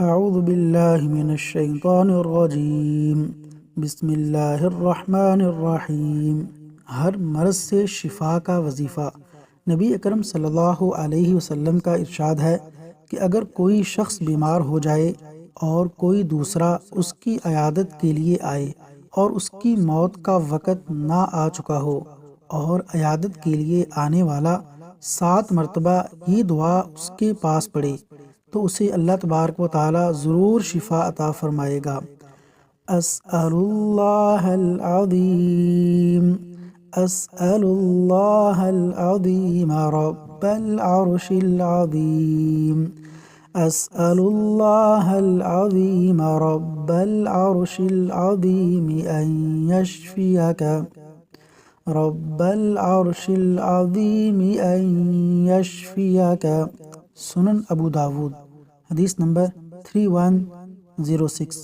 اعوذ باللہ من الشیطان الرجیم بسم اللہ الرحمن الرحیم۔ ہر مرض سے شفا کا وظیفہ۔ نبی اکرم صلی اللہ علیہ وسلم کا ارشاد ہے کہ اگر کوئی شخص بیمار ہو جائے اور کوئی دوسرا اس کی عیادت کے لیے آئے اور اس کی موت کا وقت نہ آ چکا ہو اور عیادت کے لیے آنے والا 7 مرتبہ یہ دعا اس کے پاس پڑھے تو اسے اللہ تبارک و تعالی ضرور شفا عطا فرمائے گا۔ اسأل اللہ العظیم، اسأل اللہ العظیم رب العرش العظیم، اسأل اللہ العظیم رب العرش العظیم ان یشفیک، رب العرش العظیم ان یشفیک۔ سنن ابو داود، حدیث نمبر 3106۔